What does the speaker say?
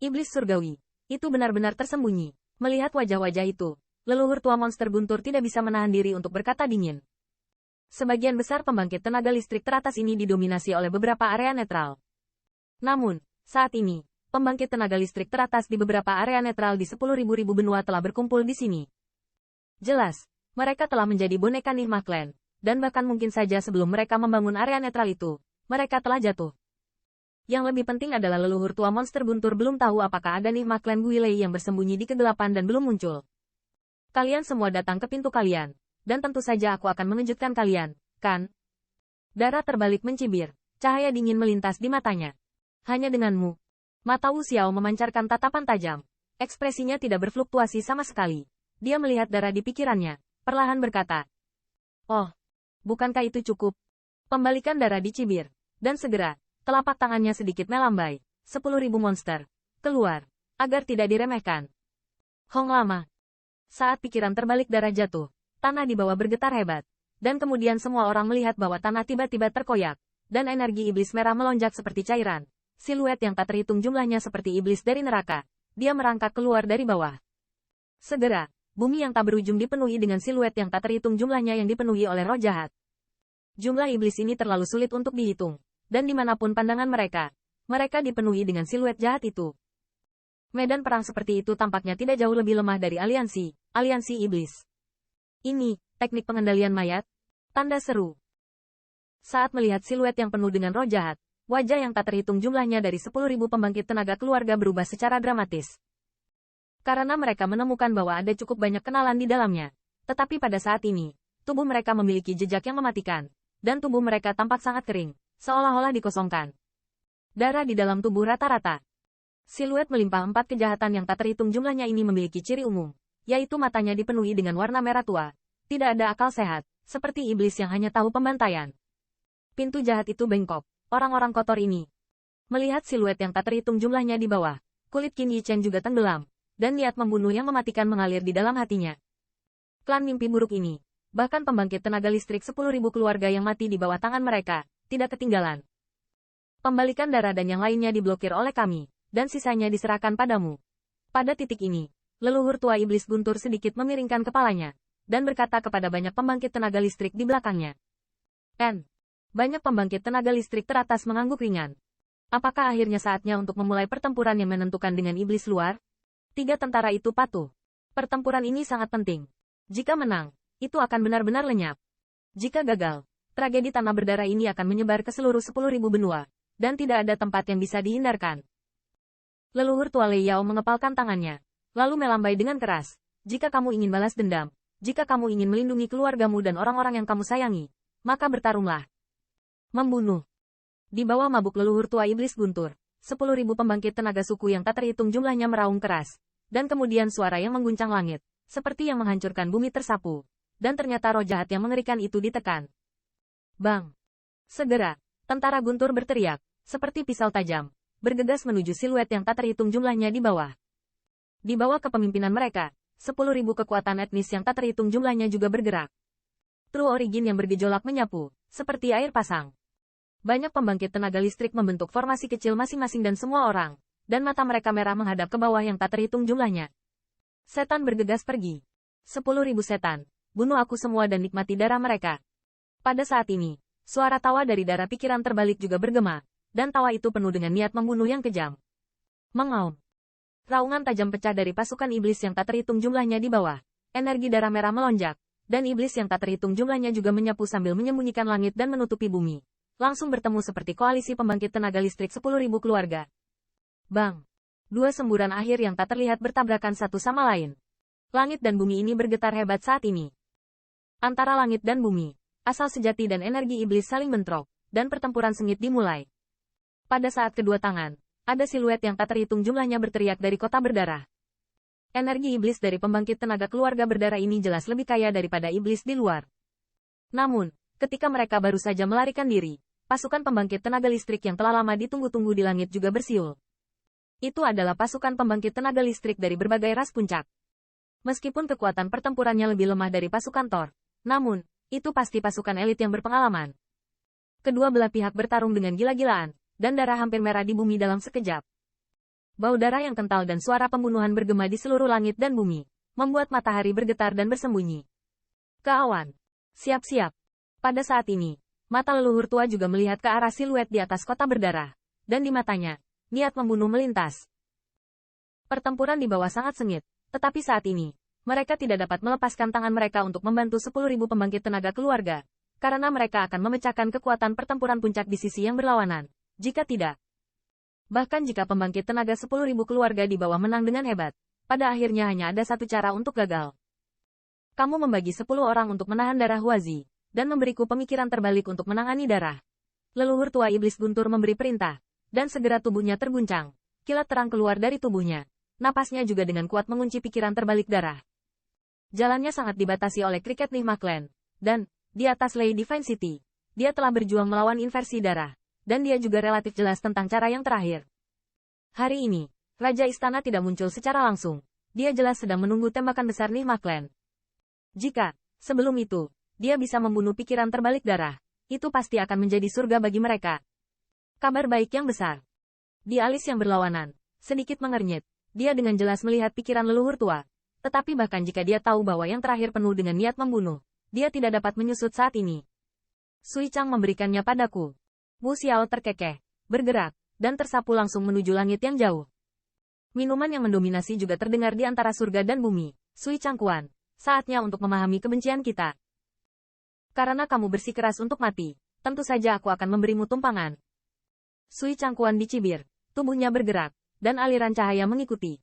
Iblis surgawi. Itu benar-benar tersembunyi. Melihat wajah-wajah itu, leluhur tua monster guntur tidak bisa menahan diri untuk berkata dingin. Sebagian besar pembangkit tenaga listrik teratas ini didominasi oleh beberapa area netral. Namun, saat ini, pembangkit tenaga listrik teratas di beberapa area netral di 10.000 benua telah berkumpul di sini. Jelas, mereka telah menjadi boneka Nihmah Clan, dan bahkan mungkin saja sebelum mereka membangun area netral itu, mereka telah jatuh. Yang lebih penting adalah leluhur tua monster guntur belum tahu apakah ada Nihmah Clan Guilei yang bersembunyi di kegelapan dan belum muncul. Kalian semua datang ke pintu kalian, dan tentu saja aku akan mengejutkan kalian, kan? Dara terbalik mencibir, cahaya dingin melintas di matanya. Hanya denganmu. Mata Wu Xiao memancarkan tatapan tajam. Ekspresinya tidak berfluktuasi sama sekali. Dia melihat Dara di pikirannya, perlahan berkata. Oh, bukankah itu cukup? Pembalikan Dara dicibir, dan segera, telapak tangannya sedikit melambai. 10.000 monster. Keluar. Agar tidak diremehkan. Hong lama. Saat pikiran terbalik Dara jatuh, tanah di bawah bergetar hebat. Dan kemudian semua orang melihat bahwa tanah tiba-tiba terkoyak. Dan energi iblis merah melonjak seperti cairan. Siluet yang tak terhitung jumlahnya seperti iblis dari neraka. Dia merangkak keluar dari bawah. Segera, bumi yang tak berujung dipenuhi dengan siluet yang tak terhitung jumlahnya yang dipenuhi oleh roh jahat. Jumlah iblis ini terlalu sulit untuk dihitung. Dan dimanapun pandangan mereka, mereka dipenuhi dengan siluet jahat itu. Medan perang seperti itu tampaknya tidak jauh lebih lemah dari aliansi iblis. Ini, teknik pengendalian mayat? Tanda seru. Saat melihat siluet yang penuh dengan roh jahat, wajah yang tak terhitung jumlahnya dari 10.000 pembangkit tenaga keluarga berubah secara dramatis. Karena mereka menemukan bahwa ada cukup banyak kenalan di dalamnya. Tetapi pada saat ini, tubuh mereka memiliki jejak yang mematikan. Dan tubuh mereka tampak sangat kering, seolah-olah dikosongkan. Darah di dalam tubuh rata-rata. Siluet melimpah 4 kejahatan yang tak terhitung jumlahnya ini memiliki ciri umum, yaitu matanya dipenuhi dengan warna merah tua. Tidak ada akal sehat, seperti iblis yang hanya tahu pembantaian. Pintu jahat itu bengkok. Orang-orang kotor ini. Melihat siluet yang tak terhitung jumlahnya di bawah, kulit Qin Yichen juga tenggelam, dan niat membunuh yang mematikan mengalir di dalam hatinya. Klan mimpi buruk ini, bahkan pembangkit tenaga listrik 10.000 keluarga yang mati di bawah tangan mereka, tidak ketinggalan. Pembalikan darah dan yang lainnya diblokir oleh kami, dan sisanya diserahkan padamu. Pada titik ini, leluhur tua iblis guntur sedikit memiringkan kepalanya, dan berkata kepada banyak pembangkit tenaga listrik di belakangnya. Banyak pembangkit tenaga listrik teratas mengangguk ringan. Apakah akhirnya saatnya untuk memulai pertempuran yang menentukan dengan iblis luar? 3 tentara itu patuh. Pertempuran ini sangat penting. Jika menang, itu akan benar-benar lenyap. Jika gagal, tragedi tanah berdarah ini akan menyebar ke seluruh 10.000 benua, dan tidak ada tempat yang bisa dihindarkan. Leluhur tua Lei Yao mengepalkan tangannya, lalu melambai dengan keras. Jika kamu ingin balas dendam, jika kamu ingin melindungi keluargamu dan orang-orang yang kamu sayangi, maka bertarunglah. Membunuh. Di bawah mabuk leluhur tua iblis guntur, 10.000 pembangkit tenaga suku yang tak terhitung jumlahnya meraung keras, dan kemudian suara yang mengguncang langit, seperti yang menghancurkan bumi tersapu, dan ternyata roh jahat yang mengerikan itu ditekan. Bang! Segera, tentara guntur berteriak, seperti pisau tajam, bergegas menuju siluet yang tak terhitung jumlahnya di bawah. Di bawah kepemimpinan mereka, 10.000 kekuatan etnis yang tak terhitung jumlahnya juga bergerak. True Origin yang bergejolak menyapu, seperti air pasang. Banyak pembangkit tenaga listrik membentuk formasi kecil masing-masing dan semua orang, dan mata mereka merah menghadap ke bawah yang tak terhitung jumlahnya. Setan bergegas pergi. 10.000 setan, bunuh aku semua dan nikmati darah mereka. Pada saat ini, suara tawa dari darah pikiran terbalik juga bergema, dan tawa itu penuh dengan niat membunuh yang kejam. Mengaum. Raungan tajam pecah dari pasukan iblis yang tak terhitung jumlahnya di bawah. Energi darah merah melonjak, dan iblis yang tak terhitung jumlahnya juga menyapu sambil menyembunyikan langit dan menutupi bumi. Langsung bertemu seperti koalisi pembangkit tenaga listrik 10.000 keluarga. Bang! 2 semburan akhir yang tak terlihat bertabrakan satu sama lain. Langit dan bumi ini bergetar hebat saat ini. Antara langit dan bumi, asal sejati dan energi iblis saling bentrok, dan pertempuran sengit dimulai. Pada saat kedua tangan, ada siluet yang tak terhitung jumlahnya berteriak dari kota berdarah. Energi iblis dari pembangkit tenaga keluarga berdarah ini jelas lebih kaya daripada iblis di luar. Namun, ketika mereka baru saja melarikan diri, pasukan pembangkit tenaga listrik yang telah lama ditunggu-tunggu di langit juga bersiul. Itu adalah pasukan pembangkit tenaga listrik dari berbagai ras puncak. Meskipun kekuatan pertempurannya lebih lemah dari pasukan Thor, namun, itu pasti pasukan elit yang berpengalaman. Kedua belah pihak bertarung dengan gila-gilaan, dan darah hampir merah di bumi dalam sekejap. Bau darah yang kental dan suara pembunuhan bergema di seluruh langit dan bumi, membuat matahari bergetar dan bersembunyi. Ke awan. Siap-siap. Pada saat ini, mata leluhur tua juga melihat ke arah siluet di atas kota berdarah, dan di matanya, niat membunuh melintas. Pertempuran di bawah sangat sengit, tetapi saat ini, mereka tidak dapat melepaskan tangan mereka untuk membantu 10.000 pembangkit tenaga keluarga, karena mereka akan memecahkan kekuatan pertempuran puncak di sisi yang berlawanan. Jika tidak, bahkan jika pembangkit tenaga 10.000 keluarga di bawah menang dengan hebat, pada akhirnya hanya ada satu cara untuk gagal. Kamu membagi 10 orang untuk menahan darah Huazi, dan memberiku pemikiran terbalik untuk menangani darah. Leluhur tua iblis guntur memberi perintah, dan segera tubuhnya terguncang. Kilat terang keluar dari tubuhnya. Napasnya juga dengan kuat mengunci pikiran terbalik darah. Jalannya sangat dibatasi oleh kriket Nihmaklen, dan, di atas Lei Divine City, dia telah berjuang melawan inversi darah. Dan dia juga relatif jelas tentang cara yang terakhir. Hari ini, Raja Istana tidak muncul secara langsung. Dia jelas sedang menunggu tembakan besar Nihmaklen. Jika, sebelum itu, dia bisa membunuh pikiran terbalik darah, itu pasti akan menjadi surga bagi mereka. Kabar baik yang besar. Di alis yang berlawanan, sedikit mengernyit, dia dengan jelas melihat pikiran leluhur tua. Tetapi bahkan jika dia tahu bahwa yang terakhir penuh dengan niat membunuh, dia tidak dapat menyusut saat ini. Sui Chang memberikannya padaku. Wu Xiao terkekeh, bergerak, dan tersapu langsung menuju langit yang jauh. Minuman yang mendominasi juga terdengar di antara surga dan bumi. Sui Changkuan, saatnya untuk memahami kebencian kita. Karena kamu bersikeras untuk mati, tentu saja aku akan memberimu tumpangan. Sui Changkuan dicibir, tubuhnya bergerak, dan aliran cahaya mengikuti.